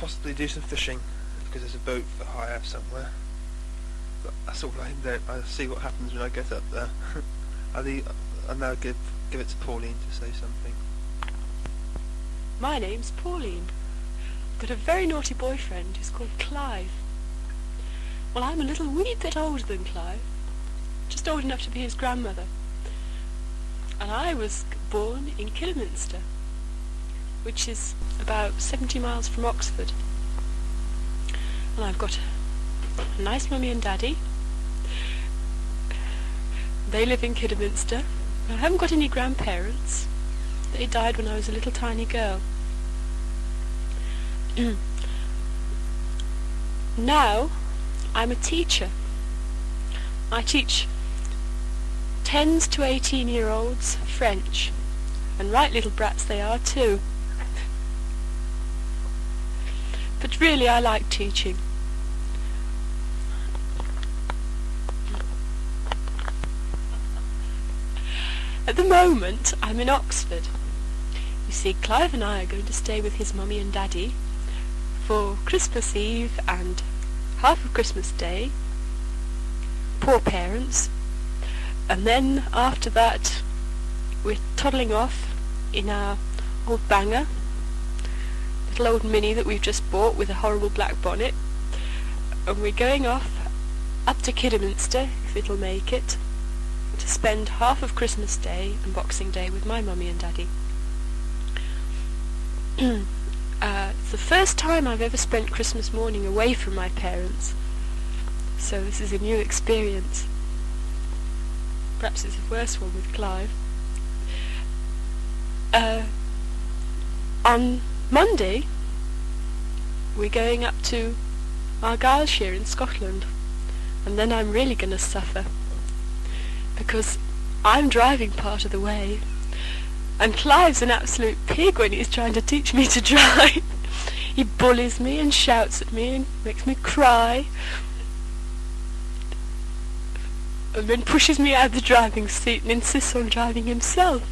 possibly do some fishing, because there's a boat for hire somewhere. But that's all I know. I'll see what happens when I get up there. I'll now give it to Pauline to say something. My name's Pauline. I've got a very naughty boyfriend who's called Clive. Well, I'm a little wee bit older than Clive, just old enough to be his grandmother. And I was born in Kidderminster, which is about 70 miles from Oxford. And I've got a nice mummy and daddy. They live in Kidderminster. I haven't got any grandparents. They died when I was a little tiny girl. Now, I'm a teacher. I teach 10s to 18-year-olds French, and right little brats they are too. But really I like teaching. At the moment I'm in Oxford. You see, Clive and I are going to stay with his mummy and daddy for Christmas Eve and half of Christmas Day. Poor parents. And then after that we're toddling off in our old banger, little old Mini that we've just bought with a horrible black bonnet, and we're going off up to Kidderminster, if it'll make it, to spend half of Christmas Day and Boxing Day with my mummy and daddy. It's the first time I've ever spent Christmas morning away from my parents, so this is a new experience. Perhaps it's a worse one with Clive. On Monday we're going up to Argyllshire in Scotland, and then I'm really going to suffer, because I'm driving part of the way, and Clive's an absolute pig when he's trying to teach me to drive. He bullies me and shouts at me and makes me cry, and then pushes me out of the driving seat and insists on driving himself.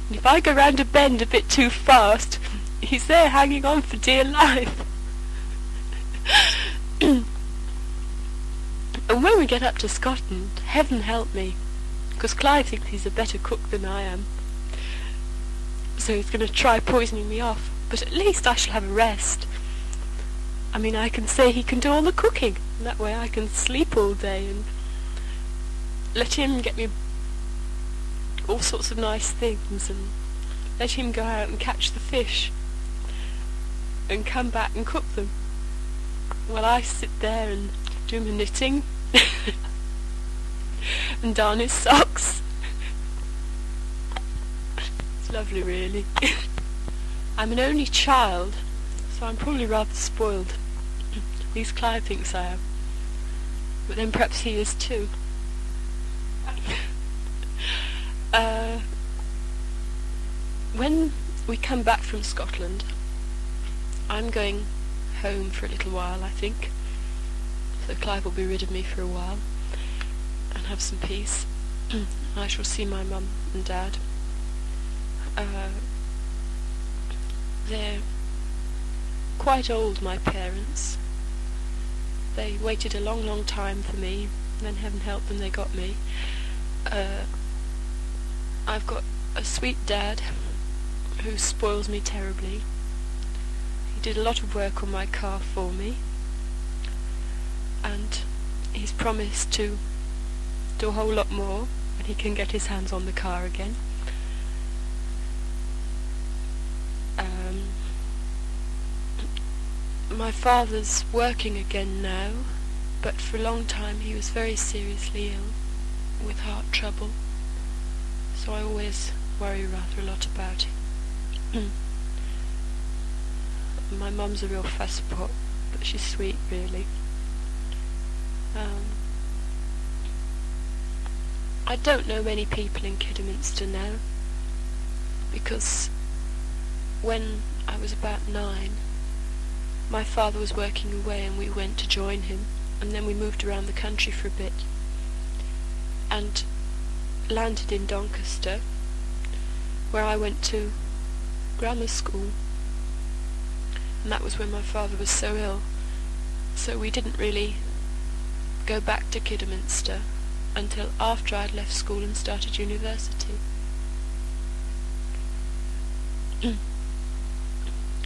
And if I go round a bend a bit too fast, he's there hanging on for dear life. And when we get up to Scotland, heaven help me, because Clive thinks he's a better cook than I am, so he's going to try poisoning me off, but at least I shall have a rest. I mean, I can say he can do all the cooking, and that way I can sleep all day and let him get me all sorts of nice things, and let him go out and catch the fish and come back and cook them, while I sit there and do my knitting and darn his socks. It's lovely, really. I'm an only child, so I'm probably rather spoiled. At least Clive thinks I am, but then perhaps he is too. When we come back from Scotland, I'm going home for a little while, I think, so Clive will be rid of me for a while and have some peace. I shall see my mum and dad. They're quite old, my parents. They waited a long, long time for me, and then heaven help them, they got me. I've got a sweet dad who spoils me terribly. He did a lot of work on my car for me, and he's promised to do a whole lot more when he can get his hands on the car again. My father's working again now, but for a long time he was very seriously ill with heart trouble, so I always worry rather a lot about him. My mum's a real fusspot, but she's sweet, really. I don't know many people in Kidderminster now, because when I was about 9, my father was working away and we went to join him, and then we moved around the country for a bit and landed in Doncaster, where I went to grammar school. and that was when my father was so ill. So we didn't really go back to Kidderminster until after I'd left school and started university.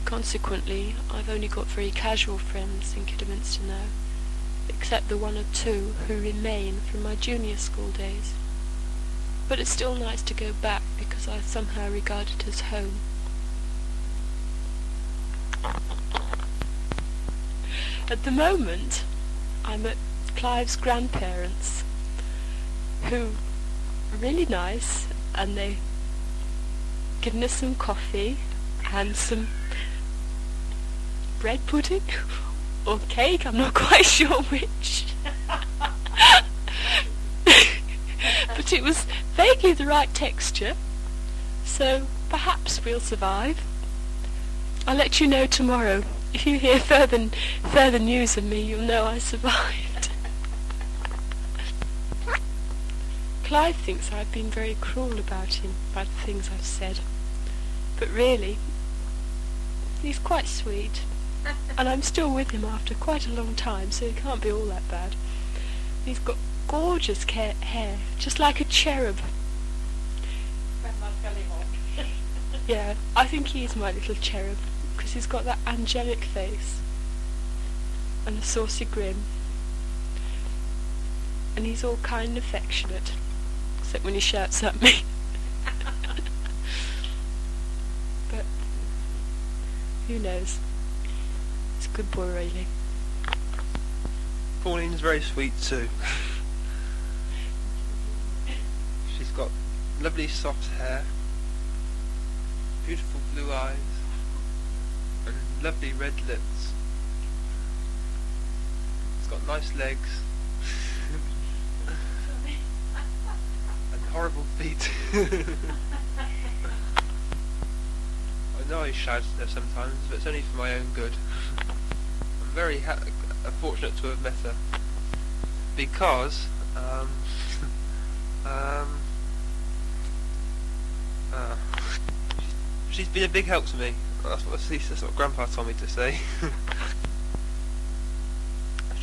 Consequently, I've only got very casual friends in Kidderminster now, except the one or two who remain from my junior school days. But it's still nice to go back because I somehow regard it as home. At the moment, I'm at Clive's grandparents', who are really nice, and they've given us some coffee and some bread pudding or cake, I'm not quite sure which. But it was vaguely the right texture, so perhaps we'll survive. I'll let you know tomorrow. If you hear further news of me, you'll know I survived. Clive thinks I've been very cruel about him, about the things I've said. But really, he's quite sweet. And I'm still with him after quite a long time, so he can't be all that bad. He's got gorgeous hair, just like a cherub. Yeah, I think he's my little cherub, because he's got that angelic face and a saucy grin. And he's all kind and affectionate, except when he shouts at me. But who knows? He's a good boy, really. Pauline's very sweet too. She's got lovely soft hair, beautiful blue eyes, and lovely red lips. She's got nice legs and horrible feet. I know I shout at her sometimes, but it's only for my own good. I'm very fortunate to have met her because she's been a big help to me. That's what Grandpa told me to say.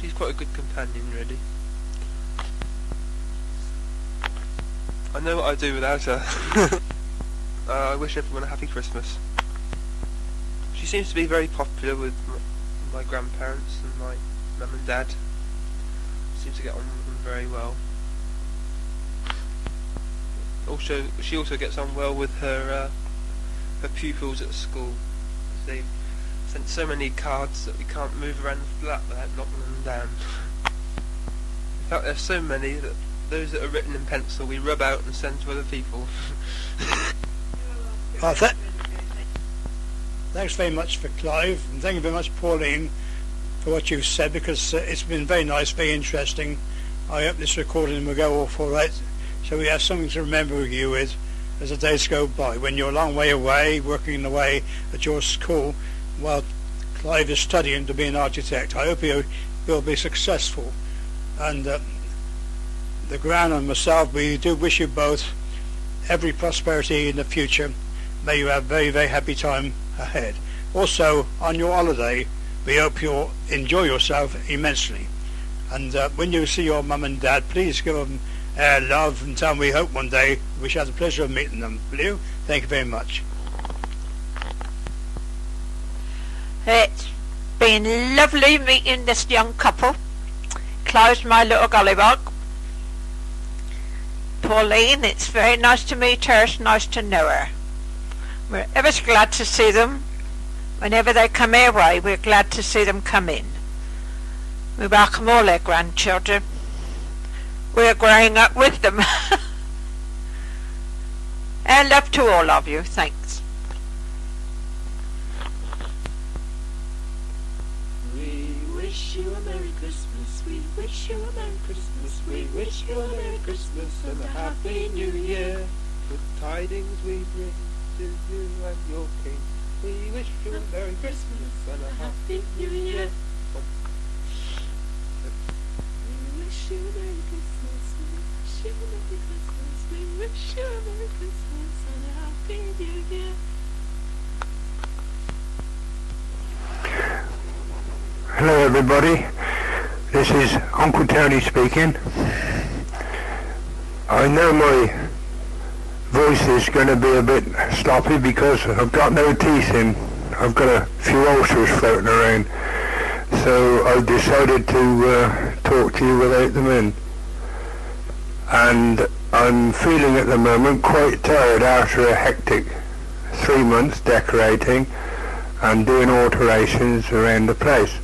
She's quite a good companion, really. I know what I'd do without her. I wish everyone a happy Christmas. She seems to be very popular with my grandparents and my mum and dad. Seems to get on with them very well. She also gets on well with her pupils at school. They've sent so many cards that we can't move around the flat without knocking them down. In fact, there's so many that those that are written in pencil we rub out and send to other people. Thanks very much for Clive, and thank you very much, Pauline, for what you've said, because it's been very nice, very interesting. I hope this recording will go off all right, so we have something to remember you with as the days go by. When you're a long way away, working away at your school, while Clive is studying to be an architect, I hope he'll be successful. And the Gran and myself, we do wish you both every prosperity in the future. May you have a very, very happy time ahead. Also, on your holiday, we hope you'll enjoy yourself immensely. And when you see your mum and dad, please give them love and tell them we hope one day we shall have the pleasure of meeting them. Will you? Thank you very much. It's been lovely meeting this young couple. Clive's my little gollywog. Pauline, it's very nice to meet her, it's nice to know her. We're ever so glad to see them. Whenever they come our way, we're glad to see them come in. We welcome all their grandchildren. We're growing up with them. And love to all of you. Thanks. We wish you a Merry Christmas. We wish you a Merry Christmas. We wish you a Merry Christmas and a Happy New Year. Good tidings we bring to you and your king. We wish you a Merry Christmas and a Happy New Year. We wish you a Merry Christmas. We wish you a Merry Christmas. We wish you a Merry Christmas and a Happy New Year. Hello everybody, this is Uncle Tony speaking. I know my voice is going to be a bit sloppy because I've got no teeth in. I've got a few ulcers floating around, so I've decided to talk to you without them in. And I'm feeling at the moment quite tired after a hectic 3 months decorating and doing alterations around the place.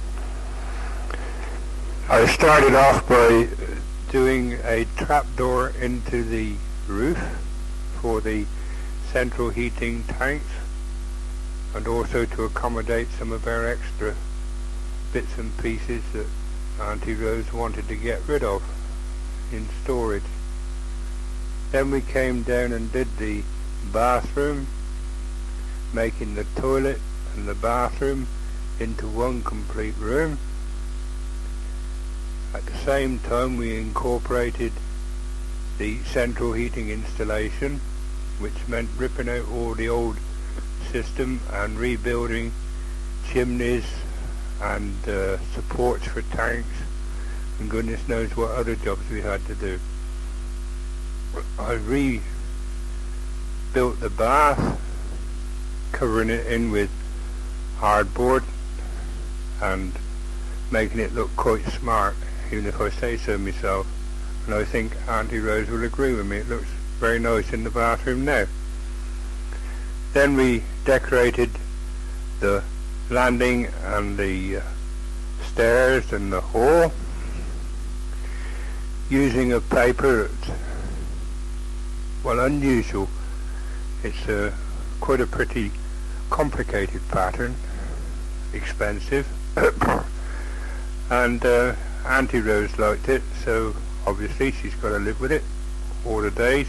I started off by doing a trapdoor into the roof for the central heating tanks, and also to accommodate some of our extra bits and pieces that Auntie Rose wanted to get rid of in storage. Then we came down and did the bathroom, making the toilet and the bathroom into one complete room. At the same time we incorporated the central heating installation, which meant ripping out all the old system and rebuilding chimneys and supports for tanks, and goodness knows what other jobs we had to do. I rebuilt the bath, covering it in with hardboard and making it look quite smart, even if I say so myself. And I think Auntie Rose will agree with me. It looks very nice in the bathroom now. Then we decorated the landing and the stairs and the hall using a paper that's, well, unusual. It's quite a pretty complicated pattern, expensive, and Auntie Rose liked it, so obviously she's got to live with it all the days,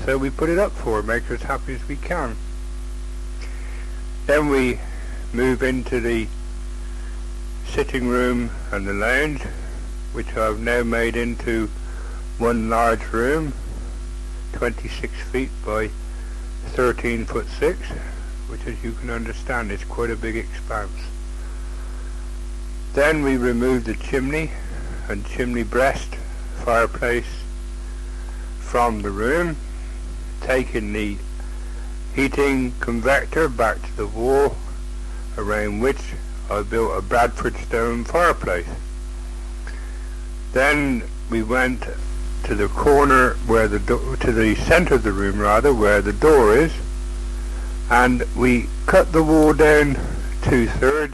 so we put it up for her, make her as happy as we can. Then we move into the sitting room and the lounge, which I've now made into one large room, 26 feet by 13 foot 6, which, as you can understand, is quite a big expanse. Then we removed the chimney and chimney breast fireplace from the room, taking the heating convector back to the wall, around which I built a Bradford stone fireplace. Then we went to the corner where the to the center of the room rather, where the door is, and we cut the wall down 2/3.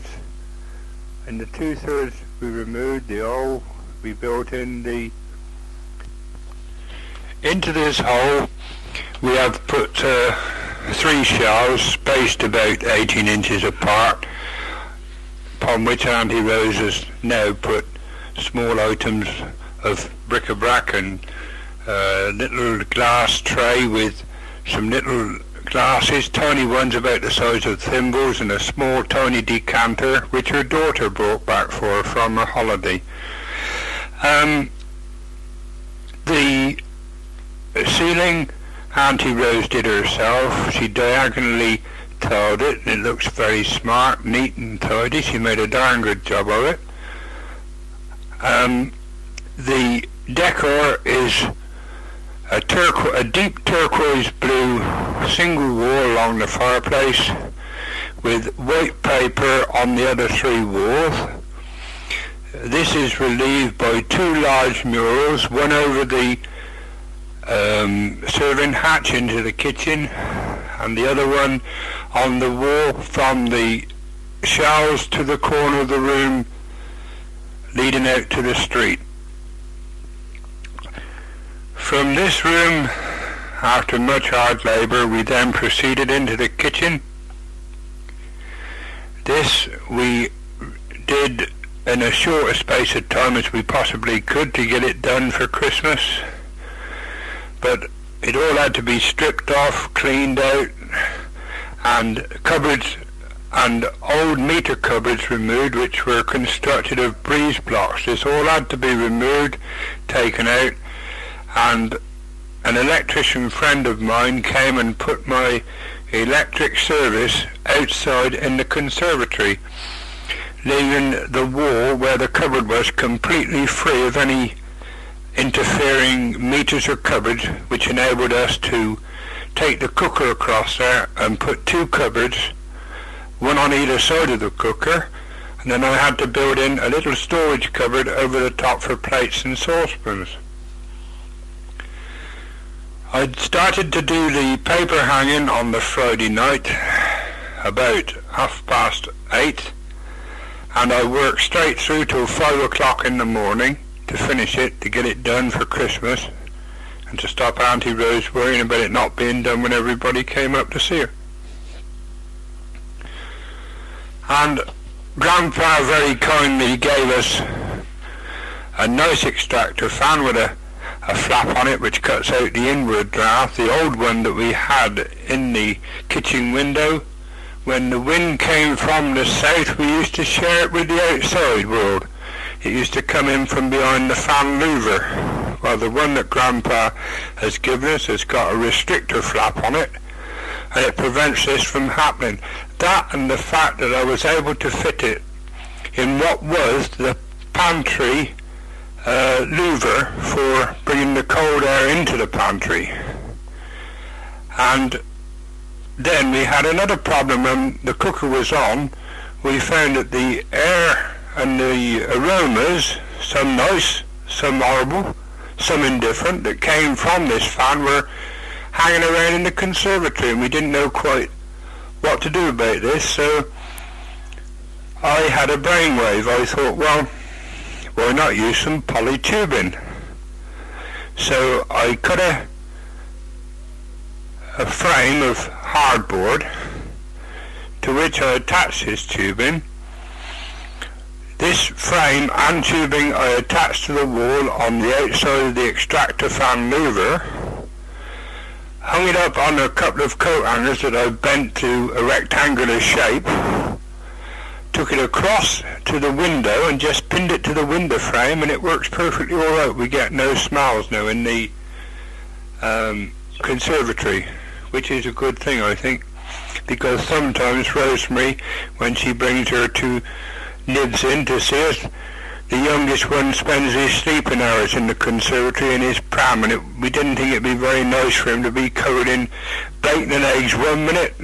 In the 2/3 we removed the hole. We built in the into this hole. We have put 3 shelves spaced about 18 inches apart, upon which Auntie Rose has now put small items of bric-a-brac and little glass tray with some little glasses, tiny ones about the size of thimbles, and a small tiny decanter which her daughter brought back for her from her holiday. The ceiling Auntie Rose did herself. She diagonally tiled it. It looks very smart, neat and tidy. She made a darn good job of it. The decor is a deep turquoise blue single wall along the fireplace with white paper on the other 3 walls. This is relieved by 2 large murals, one over the serving hatch into the kitchen, and the other one on the wall from the shelves to the corner of the room leading out to the street. From this room, after much hard labour, we then proceeded into the kitchen. This we did in as short a space of time as we possibly could to get it done for Christmas, but it all had to be stripped off, cleaned out, and cupboards and old meter cupboards removed, which were constructed of breeze blocks. This all had to be removed, taken out, and an electrician friend of mine came and put my electric service outside in the conservatory. leaving the wall where the cupboard was completely free of any interfering meters or cupboards, which enabled us to take the cooker across there and put two cupboards, one on either side of the cooker, and then I had to build in a little storage cupboard over the top for plates and saucepans. I'd started to do the paper hanging on the Friday night about 8:30, and I worked straight through till 5 o'clock in the morning to finish it, to get it done for Christmas, and to stop Auntie Rose worrying about it not being done when everybody came up to see her. And Grandpa very kindly gave us a nice extractor fan with a flap on it which cuts out the inward draft. The old one that we had in the kitchen window, when the wind came from the south, we used to share it with the outside world. It used to come in from behind the fan louver. Well, the one that Grandpa has given us has got a restrictor flap on it, and it prevents this from happening. That and the fact that I was able to fit it in what was the pantry louver for bringing the cold air into the pantry. And then we had another problem when the cooker was on. We found that the air and the aromas, some nice, some horrible, some indifferent, that came from this fan were hanging around in the conservatory, and we didn't know quite what to do about this. So I had a brainwave. I thought, well, why not use some polytubing? So I cut a frame of hardboard to which I attached this tubing. This frame and tubing I attached to the wall on the outside of the extractor fan louver, hung it up on a couple of coat hangers that I bent to a rectangular shape, took it across to the window and just pinned it to the window frame, and it works perfectly all right. We get no smells now in the conservatory, which is a good thing, I think, because sometimes Rosemary, when she brings her two nibs in to see us, the youngest one spends his sleeping hours in the conservatory in his pram, and we didn't think it'd be very nice for him to be covered in bacon and eggs 1 minute,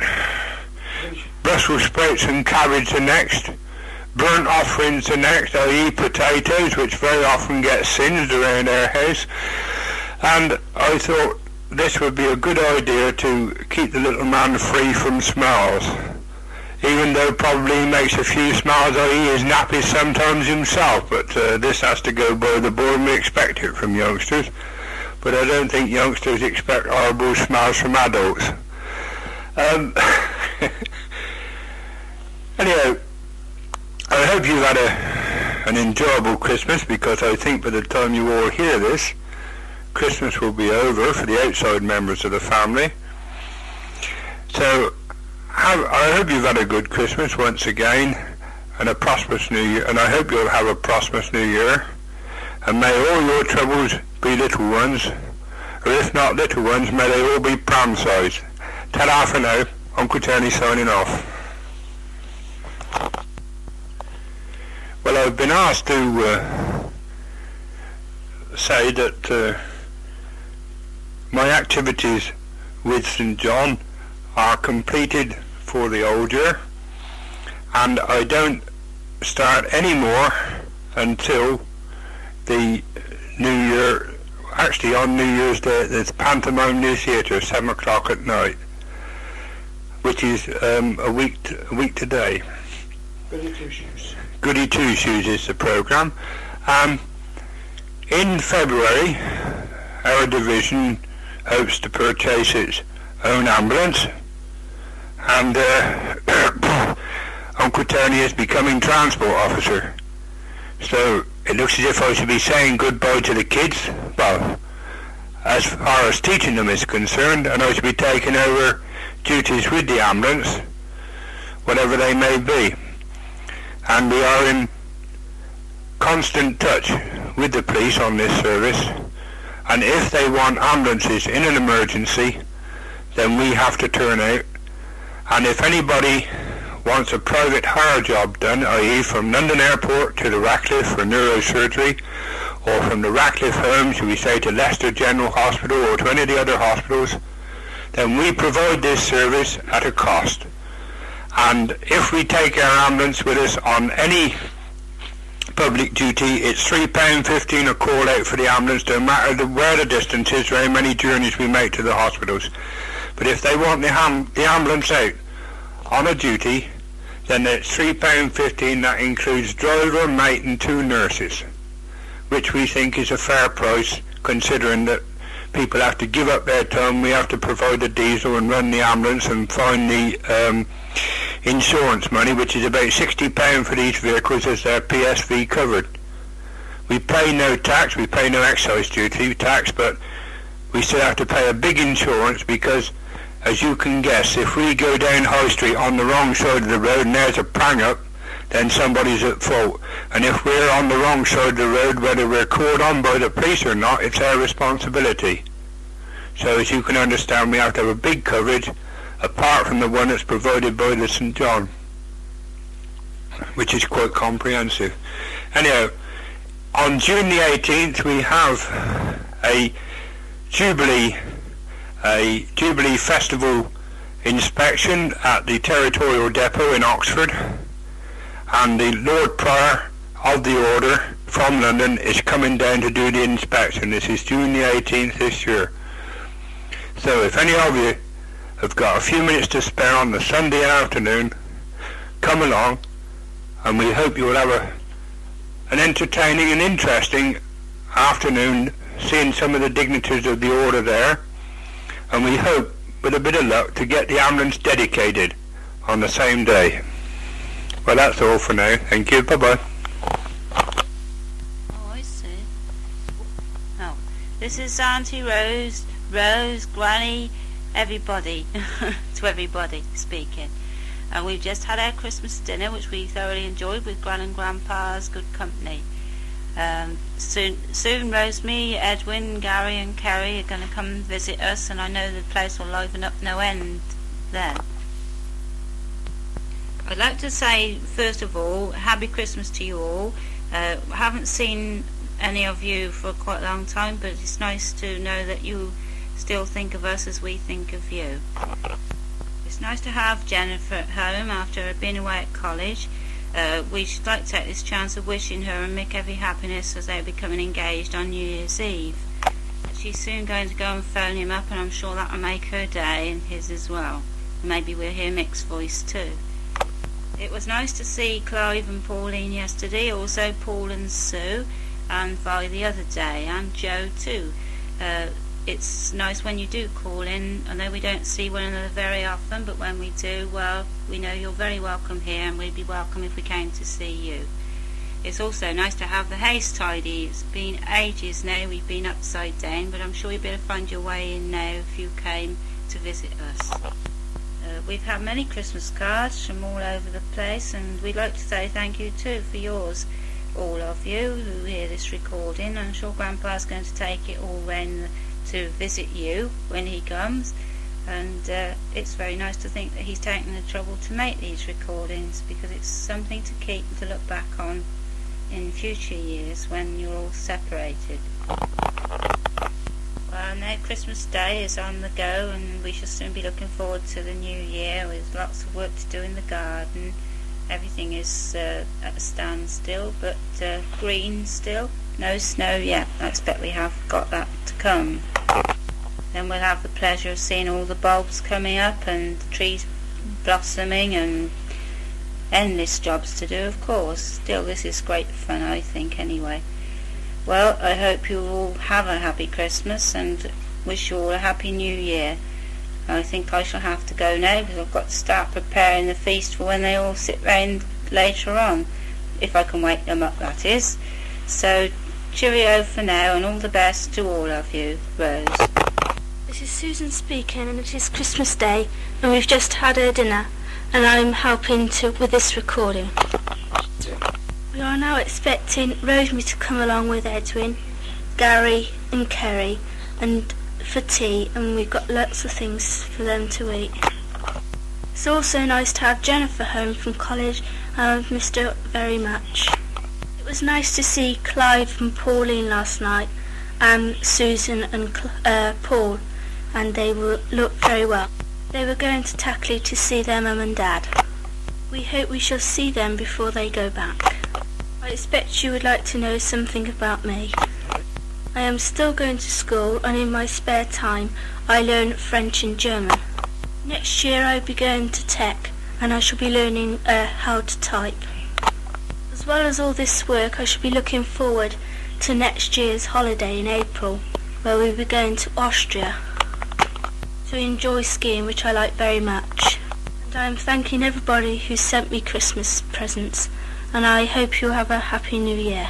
Brussels sprouts and cabbage the next, burnt offerings the next, i.e. potatoes, which very often get singed around our house. And I thought this would be a good idea to keep the little man free from smells, even though probably he makes a few smells, i.e. his nappies sometimes himself, but this has to go by the board, and we expect it from youngsters. But I don't think youngsters expect horrible smells from adults. Anyhow, I hope you've had an enjoyable Christmas, because I think by the time you all hear this, Christmas will be over for the outside members of the family. So I hope you've had a good Christmas once again, and a prosperous New Year, and I hope you'll have a prosperous New Year, and may all your troubles be little ones, or if not little ones, may they all be pram-sized. Ta-ra for now. Uncle Tony signing off. Well, I've been asked to say that my activities with St. John are completed for the old year, and I don't start any more until the New Year. Actually, on New Year's Day, there's Pantomime New Theatre, 7 o'clock at night, which is a week today. Goody Two Shoes. Goody Two Shoes is the programme. In February, our division hopes to purchase its own ambulance, and Uncle Tony is becoming transport officer. So it looks as if I should be saying goodbye to the kids, well, as far as teaching them is concerned, and I should be taking over duties with the ambulance, whatever they may be. And we are in constant touch with the police on this service, and if they want ambulances in an emergency, then we have to turn out. And if anybody wants a private hire job done, i.e. from London Airport to the Ratcliffe for neurosurgery, or from the Ratcliffe home, shall we say, to Leicester General Hospital or to any of the other hospitals, then we provide this service at a cost. And if we take our ambulance with us on any public duty, it's £3.15 a call out for the ambulance, no matter where the distance is or how many journeys we make to the hospitals. But if they want the ambulance out on a duty, then it's £3.15. That includes driver, mate and 2 nurses, which we think is a fair price, considering that people have to give up their time, we have to provide the diesel and run the ambulance and find the insurance money, which is about £60 for these vehicles as their PSV covered. We pay no tax, we pay no excise duty tax, but we still have to pay a big insurance because, as you can guess, if we go down High Street on the wrong side of the road and there's a prang up, then somebody's at fault. And if we're on the wrong side of the road, whether we're called on by the police or not, it's our responsibility. So as you can understand, we have to have a big coverage, apart from the one that's provided by the St John, which is quite comprehensive. Anyhow, on June the 18th we have a Jubilee Festival inspection at the Territorial Depot in Oxford, and the Lord Prior of the Order from London is coming down to do the inspection. This is June the 18th this year. So if any of you have got a few minutes to spare on the Sunday afternoon, come along, and we hope you will have an entertaining and interesting afternoon seeing some of the dignitaries of the order there, and we hope, with a bit of luck, to get the ambulance dedicated on the same day. Well, that's all for now. Thank you. Bye-bye. Oh, I see. Oh, this is Auntie Rose, Granny, everybody, to everybody speaking. And we've just had our Christmas dinner, which we thoroughly enjoyed with Gran and Grandpa's good company. Soon Rosemary, Edwin, Gary and Kerry are going to come visit us, and I know the place will liven up no end then. I'd like to say, first of all, Happy Christmas to you all. I haven't seen any of you for quite a long time, but it's nice to know that you still think of us as we think of you. It's nice to have Jennifer at home after being away at college. We should like to take this chance of wishing her and Mick every happiness as they're becoming engaged on New Year's Eve. She's soon going to go and phone him up, and I'm sure that will make her day and his as well. Maybe we'll hear Mick's voice too. It was nice to see Clive and Pauline yesterday, also Paul and Sue, and Vi the other day, and Joe too. It's nice when you do call in. I know we don't see one another very often, but when we do, well, we know you're very welcome here, and we'd be welcome if we came to see you. It's also nice to have the house tidy. It's been ages now we've been upside down, but I'm sure you'd be able to find your way in now if you came to visit us. We've had many Christmas cards from all over the place, and we'd like to say thank you too for yours, all of you who hear this recording. I'm sure Grandpa's going to take it all round to visit you when he comes, and it's very nice to think that he's taken the trouble to make these recordings, because it's something to keep and to look back on in future years when you're all separated. Well, now Christmas Day is on the go, and we shall soon be looking forward to the new year with lots of work to do in the garden. Everything is at a standstill, but green still. No snow yet. I expect we have got that to come. Then we'll have the pleasure of seeing all the bulbs coming up and the trees blossoming, and endless jobs to do, of course. Still, this is great fun, I think, anyway. Well, I hope you all have a happy Christmas, and wish you all a happy New Year. I think I shall have to go now, because I've got to start preparing the feast for when they all sit round later on, if I can wake them up, that is. So, cheerio for now, and all the best to all of you. Rose. This is Susan speaking, and it is Christmas Day, and we've just had our dinner, and I'm helping with this recording. We are now expecting Rosemary to come along with Edwin, Gary and Kerry, and for tea, and we've got lots of things for them to eat. It's also nice to have Jennifer home from college, and I've missed her very much. It was nice to see Clive and Pauline last night, and Susan and Paul, and they looked very well. They were going to Tackley to see their mum and dad. We hope we shall see them before they go back. I expect you would like to know something about me. I am still going to school, and in my spare time I learn French and German. Next year I'll be going to Tech, and I shall be learning how to type. As well as all this work, I shall be looking forward to next year's holiday in April, where we'll be going to Austria to enjoy skiing, which I like very much. And I am thanking everybody who sent me Christmas presents, and I hope you'll have a happy new year.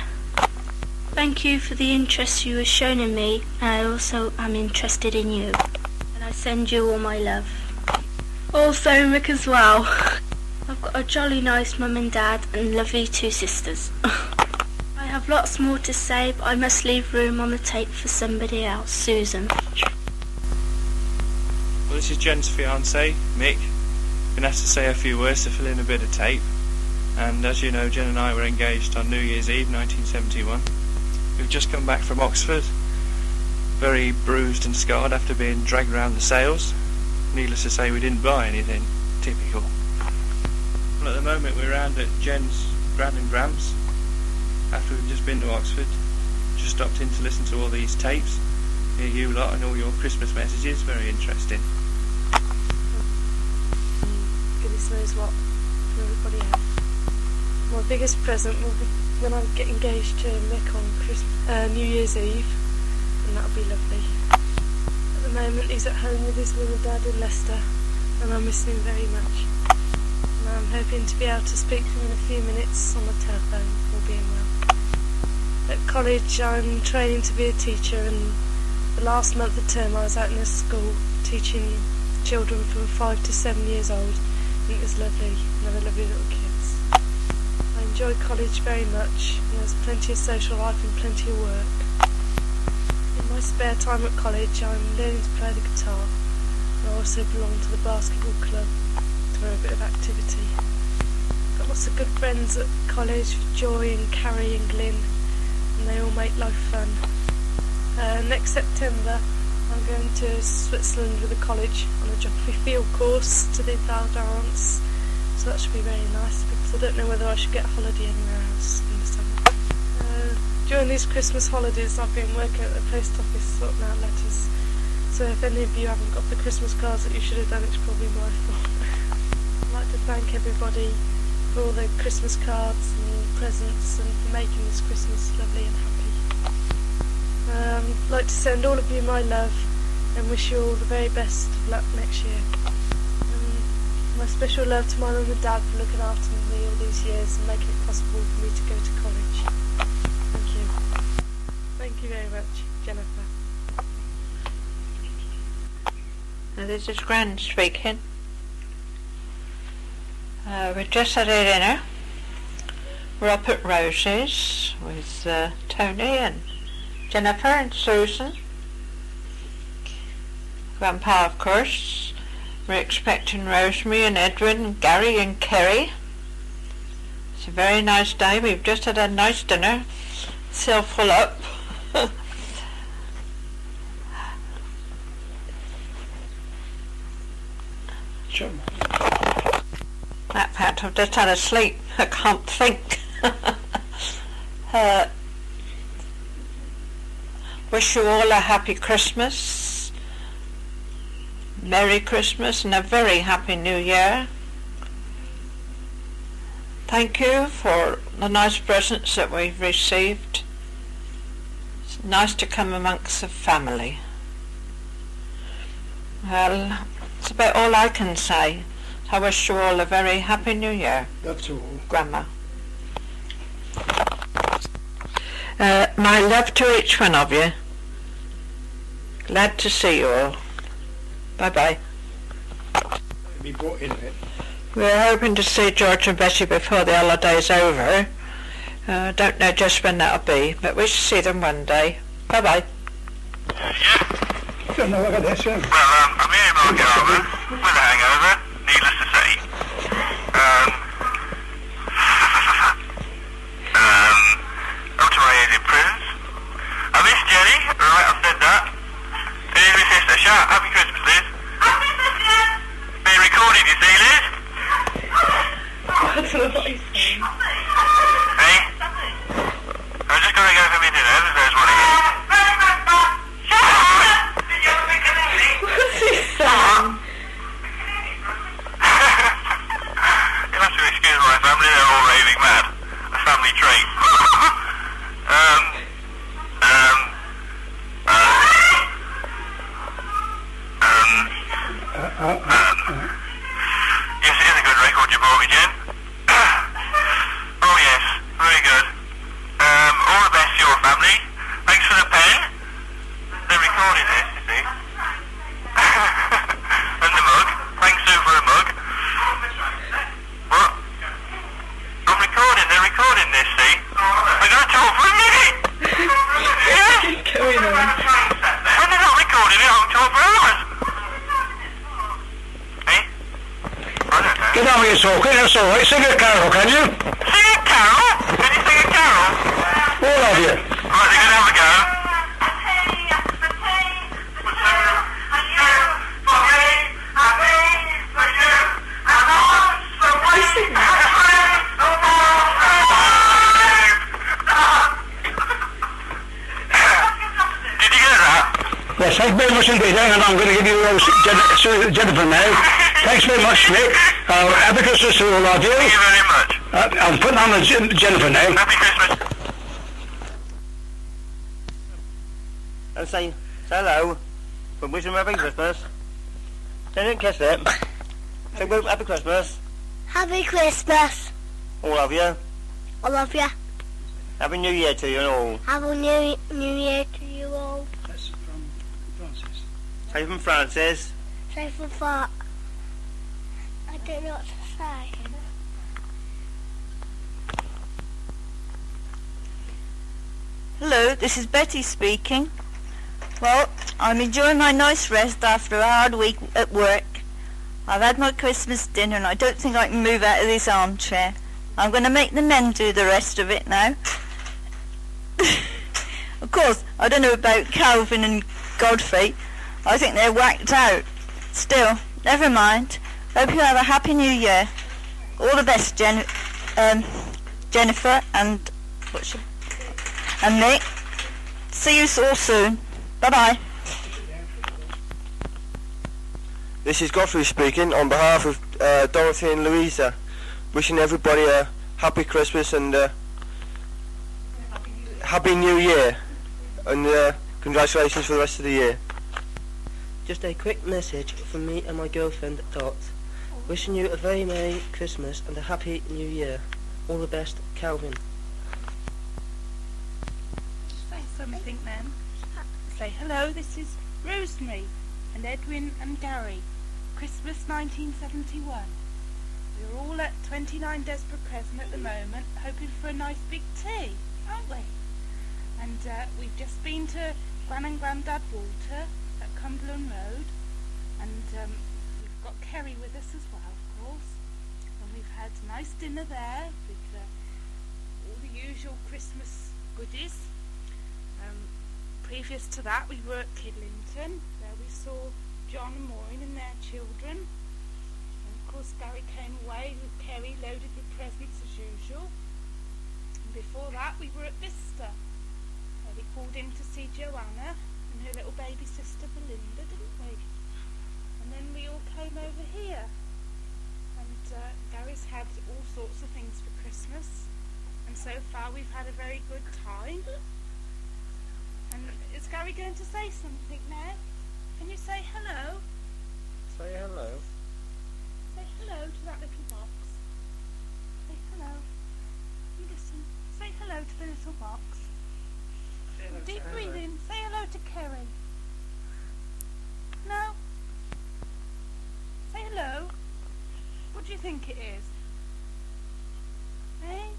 Thank you for the interest you have shown in me, and I also am interested in you. And I send you all my love. Also Mick as well. I've got a jolly nice mum and dad and lovely 2 sisters. I have lots more to say, but I must leave room on the tape for somebody else. Susan. Well, this is Jen's fiance, Mick. Been asked to say a few words to fill in a bit of tape. And as you know, Jen and I were engaged on New Year's Eve 1971. We've just come back from Oxford, very bruised and scarred after being dragged around the sales. Needless to say, we didn't buy anything. Typical. Well, at the moment we're around at Jen's Grand and Gramps. After we've just been to Oxford, just stopped in to listen to all these tapes, hear you lot and all your Christmas messages. Very interesting. Goodness knows what for everybody else. My biggest present will be when I get engaged to Mick on New Year's Eve, and that'll be lovely. At the moment he's at home with his mum and dad in Leicester, and I'm missing him very much. And I'm hoping to be able to speak to him in a few minutes on the telephone, all being well. At college I'm training to be a teacher, and the last month of term I was out in a school teaching children from 5 to 7 years old, and it was lovely, and they were lovely little kids. I enjoy college very much, and there's plenty of social life and plenty of work. In my spare time at college I'm learning to play the guitar, and I also belong to the basketball club for a bit of activity. Got lots of good friends at college, Joy and Carrie and Glyn, and they all make life fun. Next September I'm going to Switzerland with the college on a geography field course to the Val d'Arance, so that should be very nice because I don't know whether I should get a holiday anywhere else in the summer. During these Christmas holidays I've been working at the post office sorting out letters, so if any of you haven't got the Christmas cards that you should have done, it's probably my fault. I'd like to thank everybody for all the Christmas cards and presents and for making this Christmas lovely and happy. I'd like to send all of you my love and wish you all the very best of luck next year. My special love to my mum and dad for looking after me all these years and making it possible for me to go to college. Thank you. Thank you very much, Jennifer. Now, this is Gran speaking. We've just had our dinner. We're up at Rose's with Tony and Jennifer and Susan. Grandpa, of course. We're expecting Rosemary and Edwin and Gary and Kerry. It's a very nice day. We've just had a nice dinner. Still full up. That fact, I've just had a sleep. I can't think. Wish you all a happy Christmas, Merry Christmas and a very happy New Year. Thank you for the nice presents that we've received. It's nice to come amongst the family. Well, that's about all I can say. I wish you all a very happy New Year. That's all. Grandma. My love to each one of you. Glad to see you all. Bye-bye. Be brought in a bit. We're hoping to see George and Betty before the holiday's over. Don't know just when that'll be, but we shall see them one day. Bye-bye. Don't know what this is. Well, I'm here in my car with a hangover, needless to say. Up to my ears in prisons. I miss Jenny. Right, I've said that. Here's my sister. Shout, Happy Christmas, Liz. Happy Christmas! Being recorded, you see, Liz? I don't know what he's saying. Hey? I'm just going to go for my dinner. There's one again. What's he saying? You'll have to excuse my family, they're all raving mad. A family trait. Yes, it is a good record you brought me, Jen. Oh yes, very good. All the best to your family. Thanks for the pen. They're recording this, you see. And the mug. Thanks, Sue, for the mug. What? I'm recording, they're recording this, see? I'm going to talk for a minute! Yeah? Going on. When they're not recording it, I'll talk for hours. Eh? I don't know. Get on with your talking, that's all right. Sing a carol, can you? Sing a carol? Can you sing a carol? All of you. Right, they're going to have a go. Did you get that? Yes, thank you very much indeed, and I'm going to give you Jennifer now. Thanks very much, Nick. Happy Christmas to all of you. Thank you very much. I'm putting on the Jennifer now. Happy Christmas. And say hello, but wish them happy Christmas. They didn't kiss it. Say happy Christmas, Happy Christmas. all of you. I love you. Happy New Year to you and all. Have a new year to you all. That's from Francis. Say from Francis. Say for far. I don't know what to say. Hello, this is Betty speaking. Well, I'm enjoying my nice rest after a hard week at work. I've had my Christmas dinner and I don't think I can move out of this armchair. I'm going to make the men do the rest of it now. Of course, I don't know about Calvin and Godfrey. I think they're whacked out. Still, never mind. Hope you have a happy new year. All the best, Jennifer and Nick. See you all soon. Bye-bye. This is Godfrey speaking on behalf of Dorothy and Louisa, wishing everybody a happy Christmas and happy New Year, and congratulations for the rest of the year. Just a quick message from me and my girlfriend Dot, wishing you a very Merry Christmas and a Happy New Year. All the best, Calvin. Say something then. Say hello, this is Rosemary and Edwin and Gary. Christmas 1971. We're all at 29 Desborough Crescent at the moment, hoping for a nice big tea, aren't we? And we've just been to Gran and Grandad Walter at Cumberland Road, and we've got Kerry with us as well, of course. And we've had a nice dinner there with all the usual Christmas goodies. Previous to that, we were at Kidlington, where we saw John and Maureen and their children. And of course, Gary came away with Kerry loaded with presents as usual. And before that, we were at Vista, where we called in to see Joanna and her little baby sister Belinda, didn't we? And then we all came over here. And Gary's had all sorts of things for Christmas. And so far, we've had a very good time. And is Gary going to say something now? Can you say hello? Say hello. Say hello to that little box. Say hello. You listen. Say hello to the little box. Deep breathe in. Say hello to Kerry. No? Say hello. What do you think it is? Eh?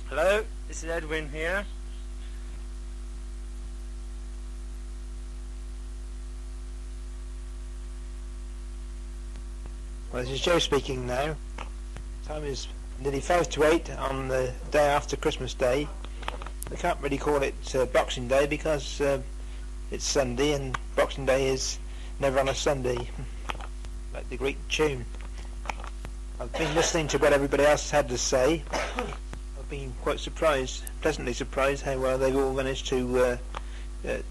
Hello, this is Edwin here. Well, this is Joe speaking now. Time is nearly 5 to 8 on the day after Christmas Day. We can't really call it Boxing Day because it's Sunday, and Boxing Day is never on a Sunday, like the Greek tune. I've been listening to what everybody else has had to say. I've been quite surprised, pleasantly surprised, how well they've all managed to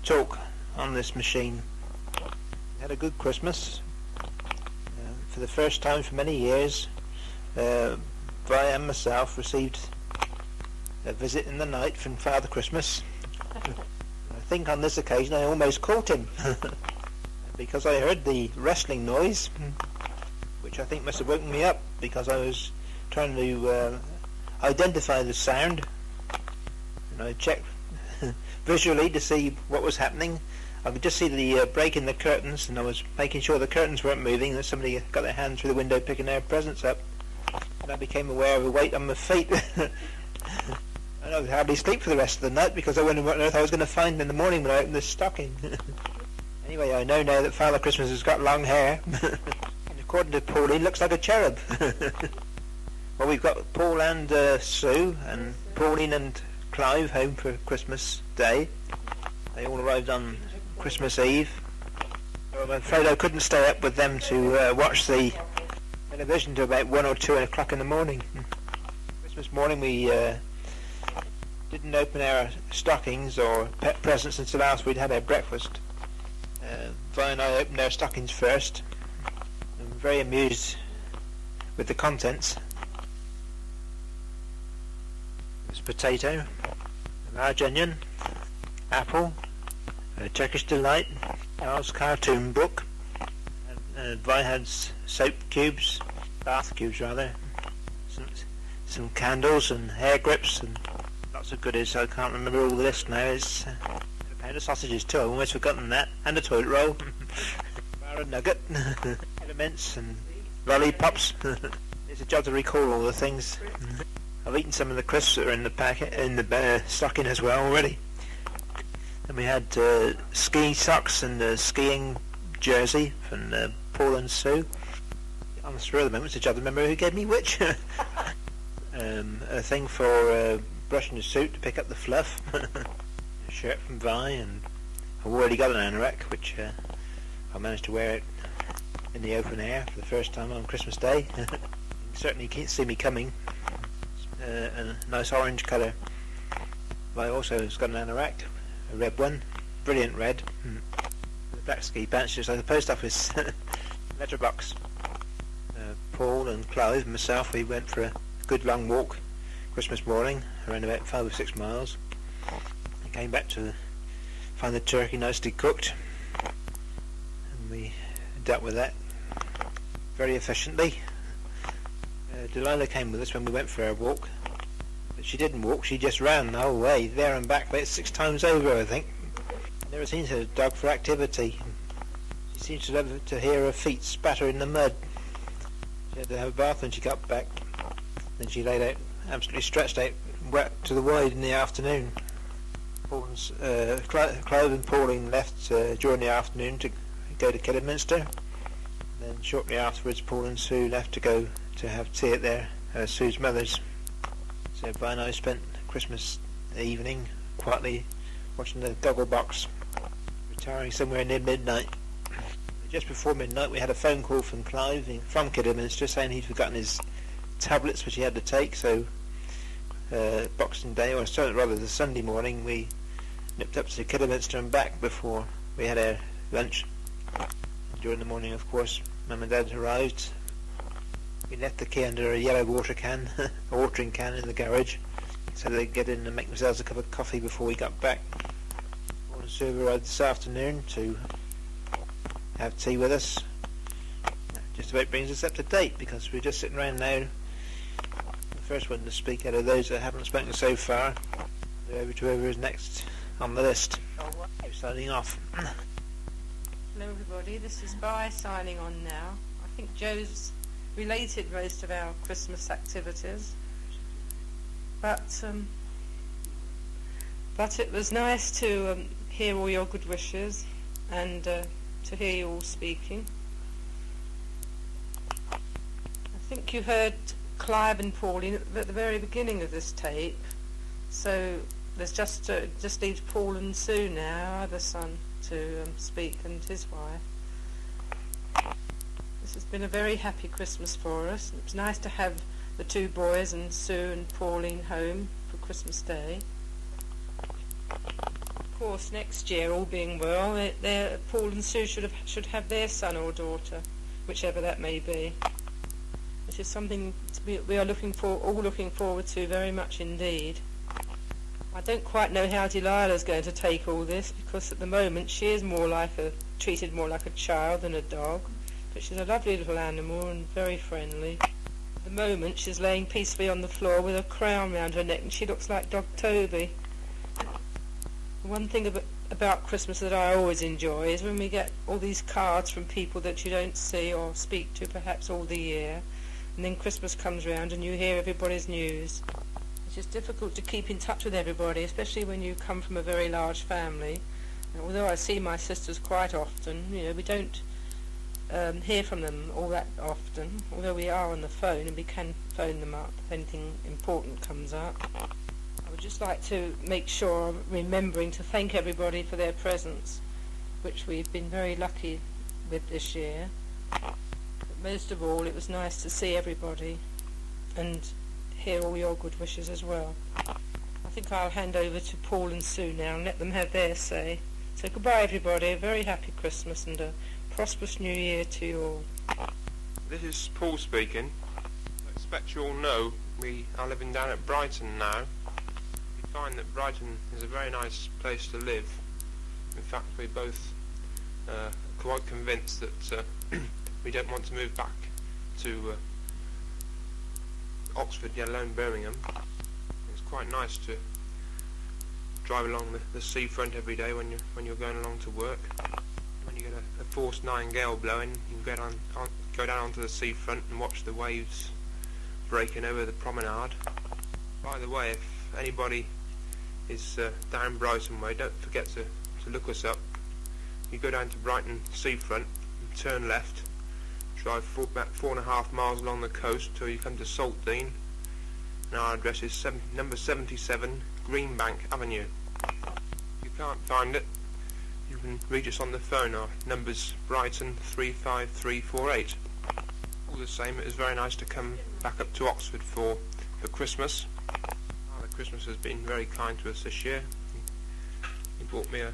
talk on this machine. We had a good Christmas. For the first time for many years, Vi and myself received a visit in the night from Father Christmas. I think on this occasion I almost caught him because I heard the wrestling noise, which I think must have woken me up because I was trying to identify the sound, and I checked visually to see what was happening. I could just see the break in the curtains, and I was making sure the curtains weren't moving, that somebody got their hand through the window picking their presents up. And I became aware of a weight on my feet. And I could hardly sleep for the rest of the night because I wondered what on earth I was going to find in the morning when I opened this stocking. Anyway, I know now that Father Christmas has got long hair. And according to Pauline, looks like a cherub. Well, we've got Paul and Sue, and Pauline and Clive home for Christmas Day. They all arrived on Christmas Eve. So I'm afraid I couldn't stay up with them to watch the television till about 1 or 2 o'clock in the morning. Christmas morning we didn't open our stockings or pet presents until after we'd had our breakfast. Vi and I opened our stockings first. I'm very amused with the contents. There's potato, a large onion, apple, a Turkish Delight, Charles' cartoon book, and Vi had soap cubes, bath cubes rather, some candles and hair grips and lots of goodies. I can't remember all the list now. It's a pound of sausages too, I've almost forgotten that, and a toilet roll, a nugget, elements and lollipops. It's a job to recall all the things. I've eaten some of the crisps that are in the packet, in the stocking as well already. And we had ski socks and a skiing jersey from Paul and Sue. On the spur of the moment, it's a job to remember who gave me which. A thing for brushing the suit to pick up the fluff. A shirt from Vi, and I've already got an anorak, which I managed to wear it in the open air for the first time on Christmas Day. You certainly can't see me coming. A nice orange colour. Vi also has got an anorak. A red one, brilliant red. The black ski pants, just like the post office letterbox. Paul and Clive and myself, we went for a good long walk Christmas morning, around about 5 or 6 miles. And came back to find the turkey nicely cooked, and we dealt with that very efficiently. Delilah came with us when we went for our walk. She didn't walk, she just ran the whole way, there and back about 6 times over, I think. Never seen her dog for activity. She seemed to love to hear her feet spatter in the mud. She had to have a bath when she got back. Then she laid out, absolutely stretched out, wet to the wide in the afternoon. Clive and Pauline left during the afternoon to go to Kidderminster. Then shortly afterwards, Paul and Sue left to go to have tea at their Sue's mother's. So Vi and I spent Christmas evening quietly watching the Goggle Box, retiring somewhere near midnight. Just before midnight we had a phone call from Clive from Kidderminster saying he'd forgotten his tablets which he had to take, so Boxing Day, or rather the Sunday morning, we nipped up to Kidderminster and back before we had our lunch. During the morning, of course, Mum and Dad arrived. We left the key under a yellow watering can in the garage, so they could get in and make themselves a cup of coffee before we got back. Paul and Sue arrived this afternoon to have tea with us. Just about brings us up to date, because we're just sitting around now. The first one to speak out of those that haven't spoken so far. Over to whoever is next on the list. Signing off. Hello everybody, this is Vi signing on now. I think Joe's related most of our Christmas activities, but it was nice to hear all your good wishes and to hear you all speaking. think you heard Clive and Pauline at the very beginning of this tape. So there's just leaves Paul and Sue now, our other son, to speak, and his wife. This has been a very happy Christmas for us. It's nice to have the two boys and Sue and Pauline home for Christmas Day. Of course, next year, all being well, Paul and Sue should have their son or daughter, whichever that may be. It is something we are all looking forward to very much indeed. I don't quite know how Delilah's going to take all this, because at the moment she is treated more like a child than a dog, but she's a lovely little animal and very friendly. At the moment she's laying peacefully on the floor with a crown round her neck, and she looks like Dog Toby. One thing about Christmas that I always enjoy is when we get all these cards from people that you don't see or speak to perhaps all the year, and then Christmas comes round and you hear everybody's news. It's just difficult to keep in touch with everybody, especially when you come from a very large family. And although I see my sisters quite often, we don't hear from them all that often, although we are on the phone and we can phone them up if anything important comes up. I would just like to make sure I'm remembering to thank everybody for their presents, which we've been very lucky with this year. But most of all, it was nice to see everybody and hear all your good wishes as well. I think I'll hand over to Paul and Sue now and let them have their say. So goodbye everybody, a very happy Christmas and a prosperous New Year to you all. This is Paul speaking. I expect you all know we are living down at Brighton now. We find that Brighton is a very nice place to live. In fact, we're both quite convinced that we don't want to move back to Oxford, let alone Birmingham. It's quite nice to drive along the seafront every day when you're going along to work. When you get a force 9 gale blowing, you can go down onto the seafront and watch the waves breaking over the promenade. By the way, if anybody is down Brighton way, don't forget to look us up. You go down to Brighton seafront and turn left, drive about 4.5 miles along the coast till you come to Saltdean, and our address is number 77 Greenbank Avenue. If you can't find it, you can reach us on the phone. Our number's Brighton 35348. All the same, it was very nice to come back up to Oxford for Christmas. Father Christmas has been very kind to us this year. He bought me a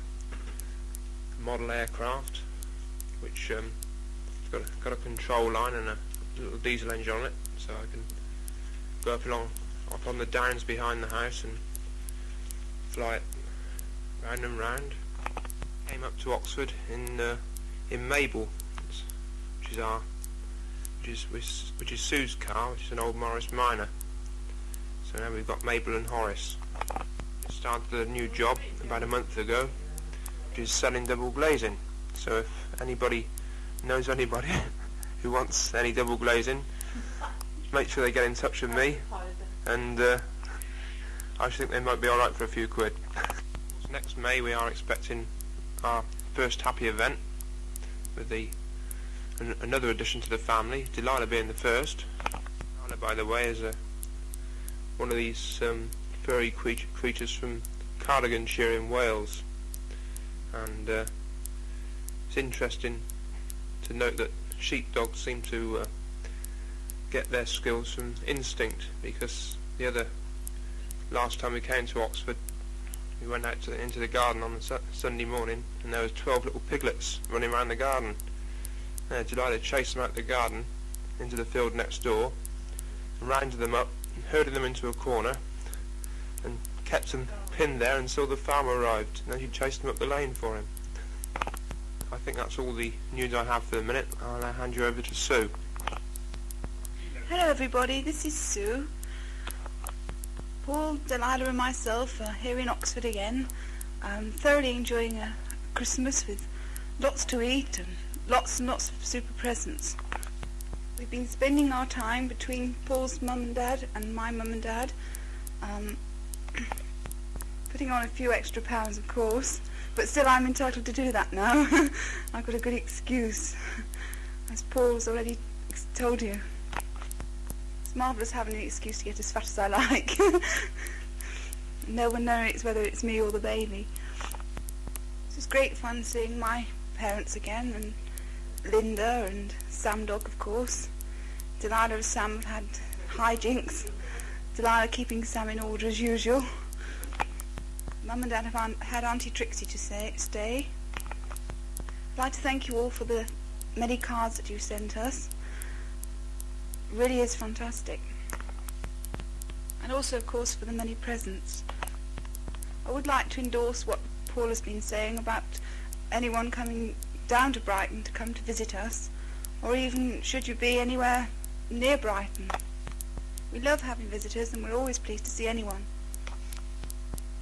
model aircraft which got a control line and a little diesel engine on it, so I can go up on the downs behind the house and fly it round and round. Came up to Oxford in Mabel, which is Sue's car, which is an old Morris Minor. So now we've got Mabel and Horace. Just started a new job about a month ago, which is selling double glazing. So if anybody knows anybody who wants any double glazing, make sure they get in touch with me, and I think they might be alright for a few quid. Next May we are expecting our first happy event with another addition to the family, Delilah being the first. Delilah, by the way, is one of these furry creatures from Cardiganshire in Wales, and it's interesting to note that sheepdogs seem to get their skills from instinct, because last time we came to Oxford, we went out into the garden on the Sunday morning, and there was 12 little piglets running around the garden. Delilah chased them out the garden into the field next door, and rounded them up and herded them into a corner and kept them pinned there until the farmer arrived, and then she chased them up the lane for him. I think that's all the news I have for the minute. I'll now hand you over to Sue. Hello everybody, this is Sue. Paul, Delilah and myself are here in Oxford again, thoroughly enjoying a Christmas with lots to eat and lots of super presents. We've been spending our time between Paul's mum and dad and my mum and dad, putting on a few extra pounds of course, but still I'm entitled to do that now. I've got a good excuse, as Paul's already told you. marvellous having an excuse to get as fat as I like. No one knows whether it's me or the baby. It's just great fun seeing my parents again, and Linda and Sam Dog, of course. Delilah and Sam have had hijinks. Delilah keeping Sam in order as usual. Mum and Dad have had Auntie Trixie to stay. I'd like to thank you all for the many cards that you sent us. It really is fantastic. And also, of course, for the many presents. I would like to endorse what Paul has been saying about anyone coming down to Brighton to come to visit us, or even should you be anywhere near Brighton. We love having visitors, and we're always pleased to see anyone.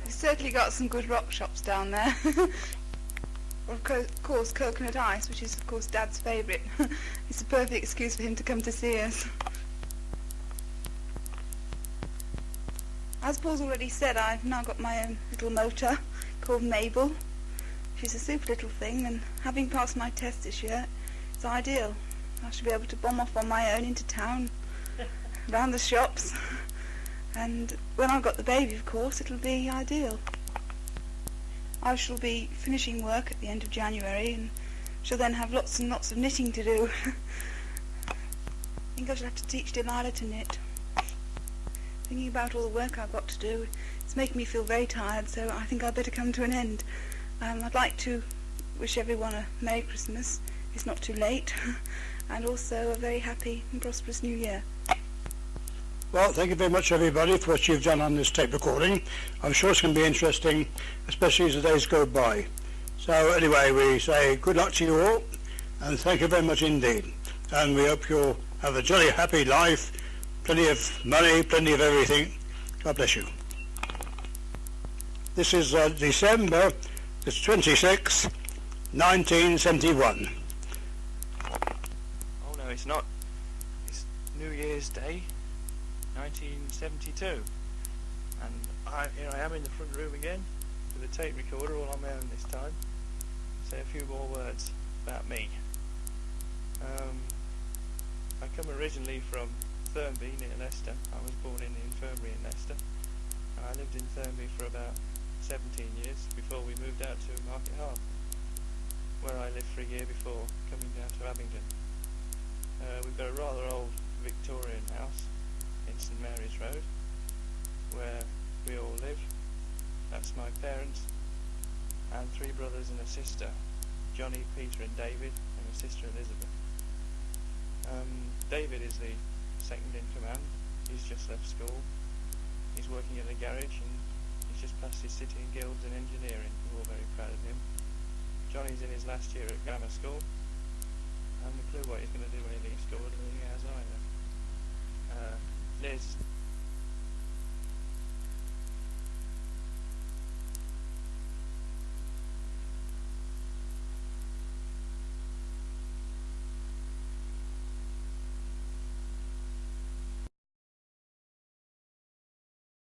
We've certainly got some good rock shops down there. Of course, coconut ice, which is of course Dad's favourite. It's a perfect excuse for him to come to see us. As Paul's already said, I've now got my own little motor called Mabel. She's a super little thing, and having passed my test this year, it's ideal. I should be able to bomb off on my own into town, around the shops, and when I've got the baby, of course, it'll be ideal. I shall be finishing work at the end of January, and shall then have lots and lots of knitting to do. I think I shall have to teach Delilah to knit. Thinking about all the work I've got to do, it's making me feel very tired, so I think I'd better come to an end. I'd like to wish everyone a Merry Christmas, it's not too late, and also a very happy and prosperous New Year. Well, thank you very much, everybody, for what you've done on this tape recording. I'm sure it's going to be interesting, especially as the days go by. So anyway, we say good luck to you all, and thank you very much indeed. And we hope you'll have a jolly happy life, plenty of money, plenty of everything. God bless you. This is December the 26th, 1971. Oh no, it's not. It's New Year's Day, 1972. And here I am in the front room again with a tape recorder all on my own this time. Say a few more words about me. I come originally from Thurmby near Leicester. I was born in the infirmary in Leicester. I lived in Thurmby for about 17 years before we moved out to Market Harp, where I lived for a year before coming down to Abingdon. We've got a rather old Victorian house in St Mary's Road where we all live. That's my parents and 3 brothers and a sister, Johnny, Peter and David, and a sister Elizabeth. David is the second in command. He's just left school. He's working at a garage, and he's just passed his City and Guilds in engineering. We're all very proud of him. Johnny's in his last year at grammar school. I haven't a clue what he's going to do when he leaves school. I don't think he has either. Liz